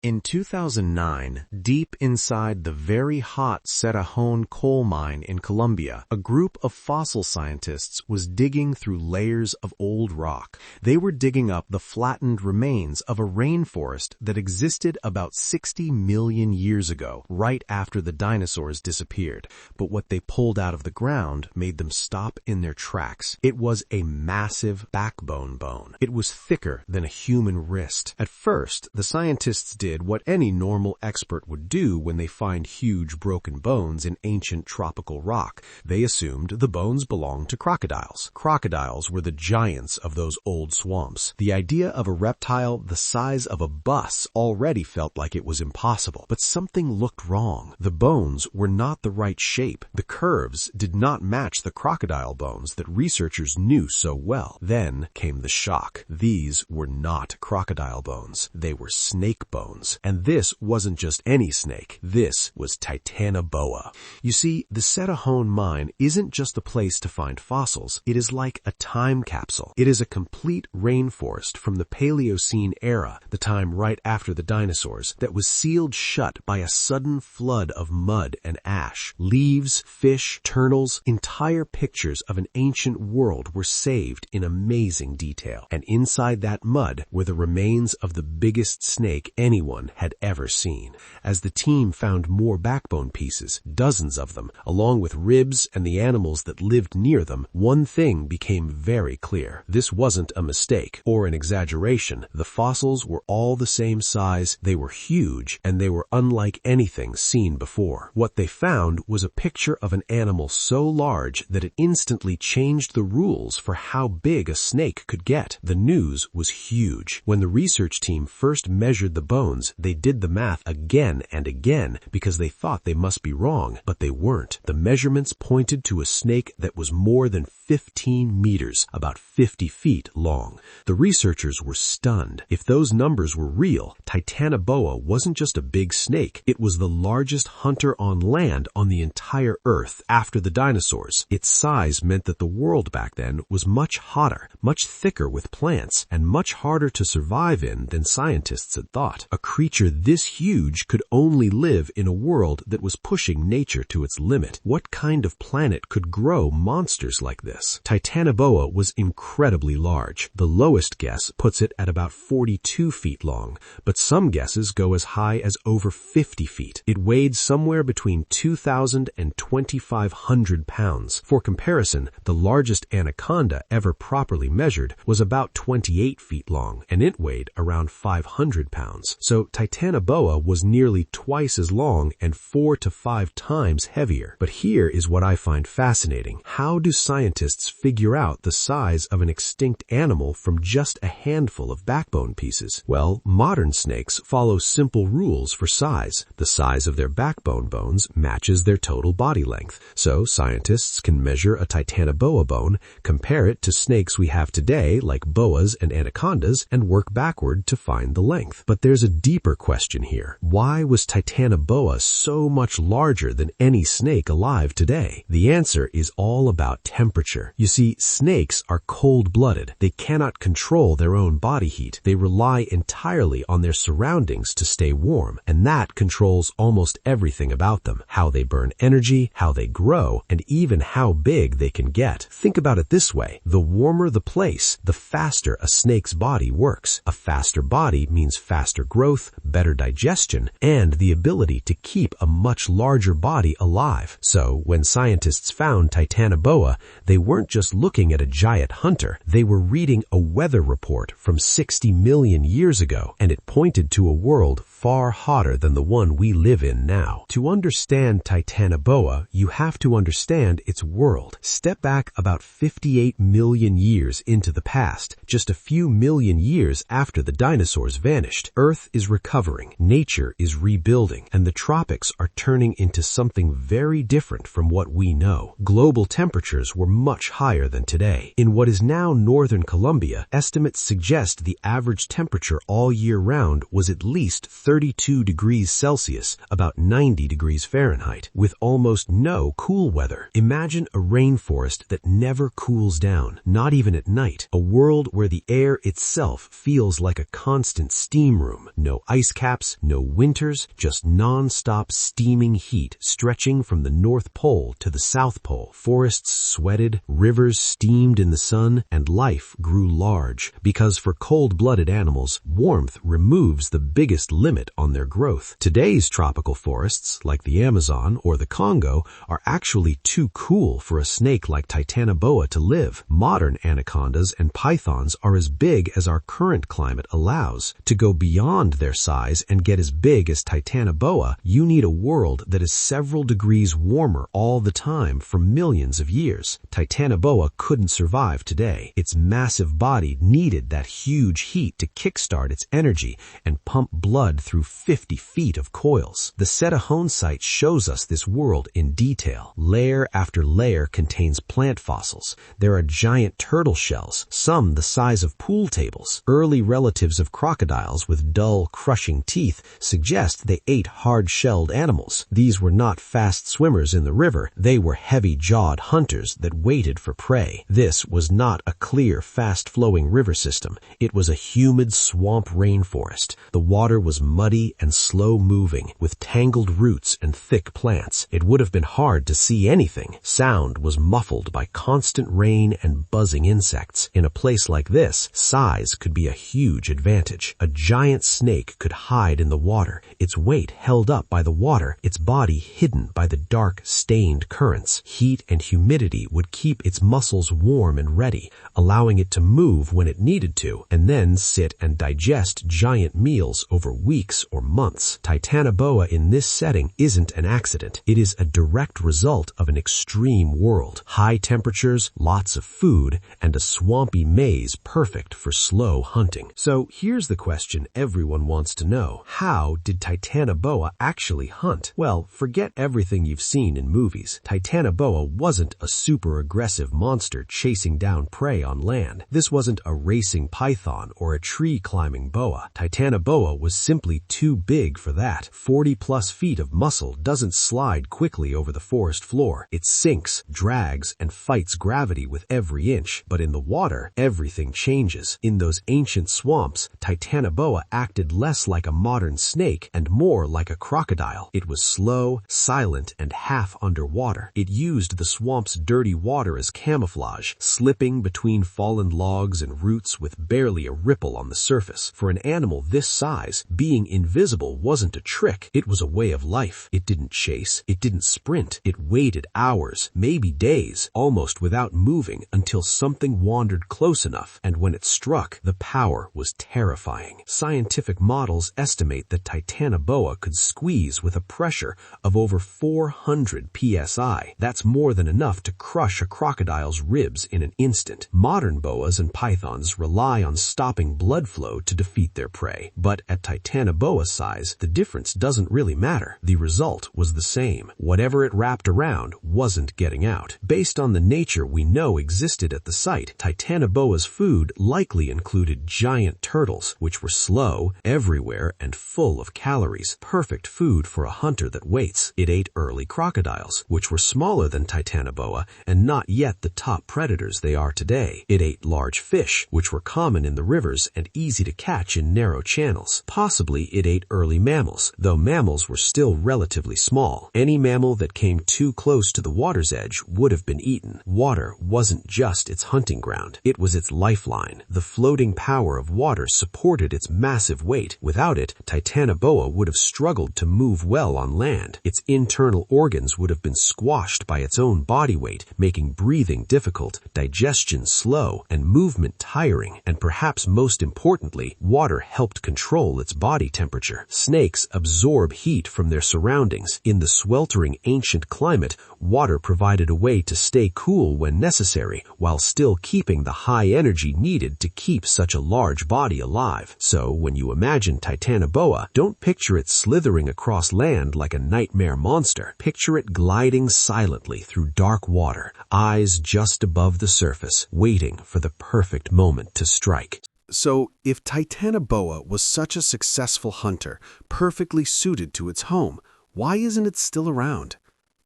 In 2009, deep inside the very hot Cerrejón coal mine in Colombia, a group of fossil scientists was digging through layers of old rock. They were digging up the flattened remains of a rainforest that existed about 60 million years ago, right after the dinosaurs disappeared. But what they pulled out of the ground made them stop in their tracks. It was a massive backbone bone. It was thicker than a human wrist. At first, the scientists did what any normal expert would do when they find huge broken bones in ancient tropical rock. They assumed the bones belonged to crocodiles. Crocodiles were the giants of those old swamps. The idea of a reptile the size of a bus already felt like it was impossible. But something looked wrong. The bones were not the right shape. The curves did not match the crocodile bones that researchers knew so well. Then came the shock. These were not crocodile bones. They were snake bones. And this wasn't just any snake. This was Titanoboa. You see, the Cerrejón mine isn't just a place to find fossils. It is like a time capsule. It is a complete rainforest from the Paleocene era, the time right after the dinosaurs, that was sealed shut by a sudden flood of mud and ash. Leaves, fish, turtles, entire pictures of an ancient world were saved in amazing detail. And inside that mud were the remains of the biggest snake anyone had ever seen. As the team found more backbone pieces, dozens of them, along with ribs and the animals that lived near them, one thing became very clear. This wasn't a mistake or an exaggeration. The fossils were all the same size, they were huge, and they were unlike anything seen before. What they found was a picture of an animal so large that it instantly changed the rules for how big a snake could get. The news was huge. When the research team first measured the bones, they did the math again and again because they thought they must be wrong, but they weren't. The measurements pointed to a snake that was more than 15 meters, about 50 feet long. The researchers were stunned. If those numbers were real, Titanoboa wasn't just a big snake. It was the largest hunter on land on the entire Earth after the dinosaurs. Its size meant that the world back then was much hotter, much thicker with plants, and much harder to survive in than scientists had thought. A creature this huge could only live in a world that was pushing nature to its limit. What kind of planet could grow monsters like this? Titanoboa was incredibly large. The lowest guess puts it at about 42 feet long, but some guesses go as high as over 50 feet. It weighed somewhere between 2,000 and 2,500 pounds. For comparison, the largest anaconda ever properly measured was about 28 feet long, and it weighed around 500 pounds. So Titanoboa was nearly twice as long and 4 to 5 times heavier. But here is what I find fascinating. How do scientists figure out the size of an extinct animal from just a handful of backbone pieces? Well, modern snakes follow simple rules for size. The size of their backbone bones matches their total body length. So scientists can measure a Titanoboa bone, compare it to snakes we have today like boas and anacondas, and work backward to find the length. But there's a deeper question here. Why was Titanoboa so much larger than any snake alive today? The answer is all about temperature. You see, snakes are cold-blooded. They cannot control their own body heat. They rely entirely on their surroundings to stay warm, and that controls almost everything about them. How they burn energy, how they grow, and even how big they can get. Think about it this way. The warmer the place, the faster a snake's body works. A faster body means faster growth, better digestion, and the ability to keep a much larger body alive. So, when scientists found Titanoboa, they weren't just looking at a giant hunter. They were reading a weather report from 60 million years ago, and it pointed to a world far hotter than the one we live in now. To understand Titanoboa, you have to understand its world. Step back about 58 million years into the past, just a few million years after the dinosaurs vanished. Earth is recovering, nature is rebuilding, and the tropics are turning into something very different from what we know. Global temperatures were much higher than today. In what is now northern Colombia, estimates suggest the average temperature all year round was at least 32 degrees Celsius, about 90 degrees Fahrenheit, with almost no cool weather. Imagine a rainforest that never cools down, not even at night. A world where the air itself feels like a constant steam room. No No ice caps, no winters, just non-stop steaming heat stretching from the North Pole to the South Pole. Forests sweated, rivers steamed in the sun, and life grew large, because for cold-blooded animals, warmth removes the biggest limit on their growth. Today's tropical forests, like the Amazon or the Congo, are actually too cool for a snake like Titanoboa to live. Modern anacondas and pythons are as big as our current climate allows. To go beyond their size and get as big as Titanoboa, you need a world that is several degrees warmer all the time for millions of years. Titanoboa couldn't survive today. Its massive body needed that huge heat to kickstart its energy and pump blood through 50 feet of coils. The Cerrejón site shows us this world in detail. Layer after layer contains plant fossils. There are giant turtle shells, some the size of pool tables. Early relatives of crocodiles with dull, crushing teeth suggest they ate hard-shelled animals. These were not fast swimmers in the river. They were heavy-jawed hunters that waited for prey. This was not a clear, fast-flowing river system. It was a humid swamp rainforest. The water was muddy and slow-moving, with tangled roots and thick plants. It would have been hard to see anything. Sound was muffled by constant rain and buzzing insects. In a place like this, size could be a huge advantage. A giant snake could hide in the water, its weight held up by the water, its body hidden by the dark, stained currents. Heat and humidity would keep its muscles warm and ready, allowing it to move when it needed to, and then sit and digest giant meals over weeks or months. Titanoboa in this setting isn't an accident. It is a direct result of an extreme world. High temperatures, lots of food, and a swampy maze perfect for slow hunting. So here's the question everyone wants to know. How did Titanoboa actually hunt? Well, forget everything you've seen in movies. Titanoboa wasn't a super aggressive monster chasing down prey on land. This wasn't a racing python or a tree-climbing boa. Titanoboa was simply too big for that. 40-plus feet of muscle doesn't slide quickly over the forest floor. It sinks, drags, and fights gravity with every inch. But in the water, everything changes. In those ancient swamps, Titanoboa acted less like a modern snake and more like a crocodile. It was slow, silent, and half underwater. It used the swamp's dirty water as camouflage, slipping between fallen logs and roots with barely a ripple on the surface. For an animal this size, being invisible wasn't a trick. It was a way of life. It didn't chase. It didn't sprint. It waited hours, maybe days, almost without moving until something wandered close enough, and when it struck, the power was terrifying. Scientific models estimate that Titanoboa could squeeze with a pressure of over 400 psi. That's more than enough to crush a crocodile's ribs in an instant. Modern boas and pythons rely on stopping blood flow to defeat their prey, but at Titanoboa size, the difference doesn't really matter. The result was the same. Whatever it wrapped around wasn't getting out. Based on the nature we know existed at the site, Titanoboa's food likely included giant turtles, which were slow, everywhere, and full of calories. Perfect food for a hunter that waits. It ate early crocodiles, which were smaller than Titanoboa and not yet the top predators they are today. It ate large fish, which were common in the rivers and easy to catch in narrow channels. Possibly it ate early mammals, though mammals were still relatively small. Any mammal that came too close to the water's edge would have been eaten. Water wasn't just its hunting ground. It was its lifeline. The floating power of water supported its massive weight. Without it, Titanoboa would have struggled to move well on land. Its internal organs would have been squashed by its own body weight, making breathing difficult, digestion slow, and movement tiring. And perhaps most importantly, water helped control its body temperature. Snakes absorb heat from their surroundings. In the sweltering ancient climate, water provided a way to stay cool when necessary, while still keeping the high energy needed to keep such a large body alive. So when you imagine Titanoboa, don't picture it slithering across land like a nightmare monster. Picture it gliding silently through dark water, eyes just above the surface, waiting for the perfect moment to strike. So, if Titanoboa was such a successful hunter, perfectly suited to its home, why isn't it still around?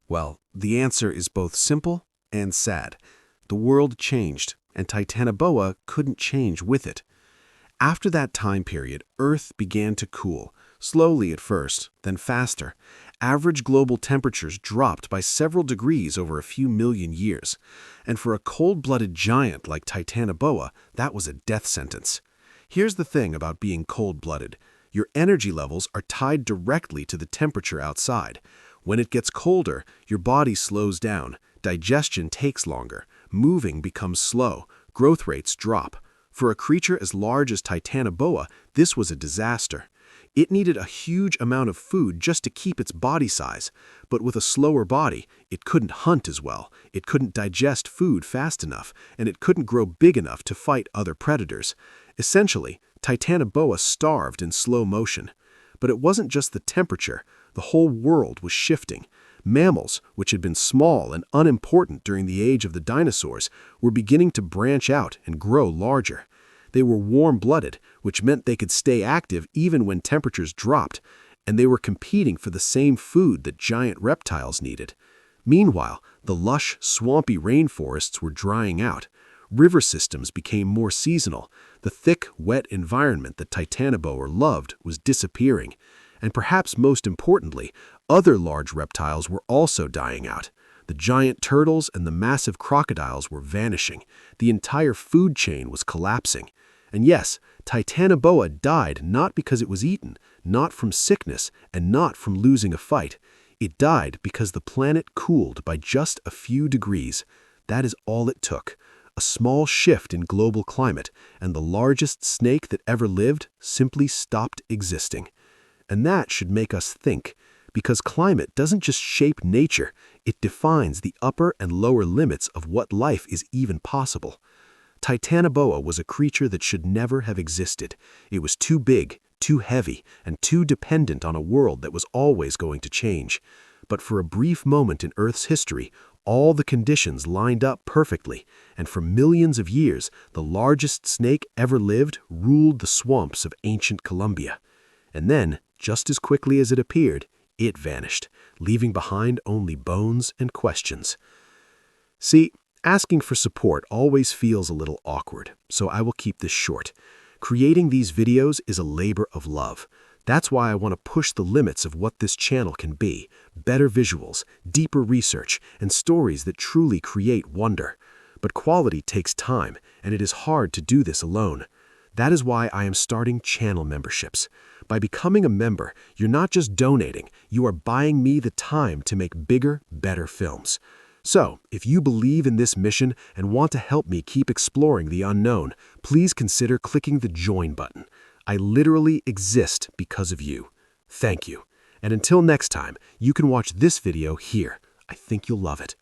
Well, the answer is both simple and sad. The world changed, and Titanoboa couldn't change with it. After that time period, Earth began to cool, slowly at first, then faster. Average global temperatures dropped by several degrees over a few million years. And for a cold-blooded giant like Titanoboa, that was a death sentence. Here's the thing about being cold-blooded. Your energy levels are tied directly to the temperature outside. When it gets colder, your body slows down, digestion takes longer, moving becomes slow, growth rates drop. For a creature as large as Titanoboa, this was a disaster. It needed a huge amount of food just to keep its body size, but with a slower body, it couldn't hunt as well, it couldn't digest food fast enough, and it couldn't grow big enough to fight other predators. Essentially, Titanoboa starved in slow motion. But it wasn't just the temperature, the whole world was shifting. Mammals, which had been small and unimportant during the age of the dinosaurs, were beginning to branch out and grow larger. They were warm-blooded, which meant they could stay active even when temperatures dropped, and they were competing for the same food that giant reptiles needed. Meanwhile, the lush, swampy rainforests were drying out. River systems became more seasonal. The thick, wet environment that Titanoboa loved was disappearing. And perhaps most importantly, other large reptiles were also dying out. The giant turtles and the massive crocodiles were vanishing. The entire food chain was collapsing. And yes, Titanoboa died not because it was eaten, not from sickness, and not from losing a fight. It died because the planet cooled by just a few degrees. That is all it took. A small shift in global climate, and the largest snake that ever lived simply stopped existing. And that should make us think, because climate doesn't just shape nature, it defines the upper and lower limits of what life is even possible. Titanoboa was a creature that should never have existed. It was too big, too heavy, and too dependent on a world that was always going to change. But for a brief moment in Earth's history, all the conditions lined up perfectly, and for millions of years, the largest snake ever lived ruled the swamps of ancient Colombia. And then, just as quickly as it appeared, it vanished, leaving behind only bones and questions. See, asking for support always feels a little awkward, so I will keep this short. Creating these videos is a labor of love. That's why I want to push the limits of what this channel can be. Better visuals, deeper research, and stories that truly create wonder. But quality takes time, and it is hard to do this alone. That is why I am starting channel memberships. By becoming a member, you're not just donating, you are buying me the time to make bigger, better films. So, if you believe in this mission and want to help me keep exploring the unknown, please consider clicking the join button. I literally exist because of you. Thank you. And until next time, you can watch this video here. I think you'll love it.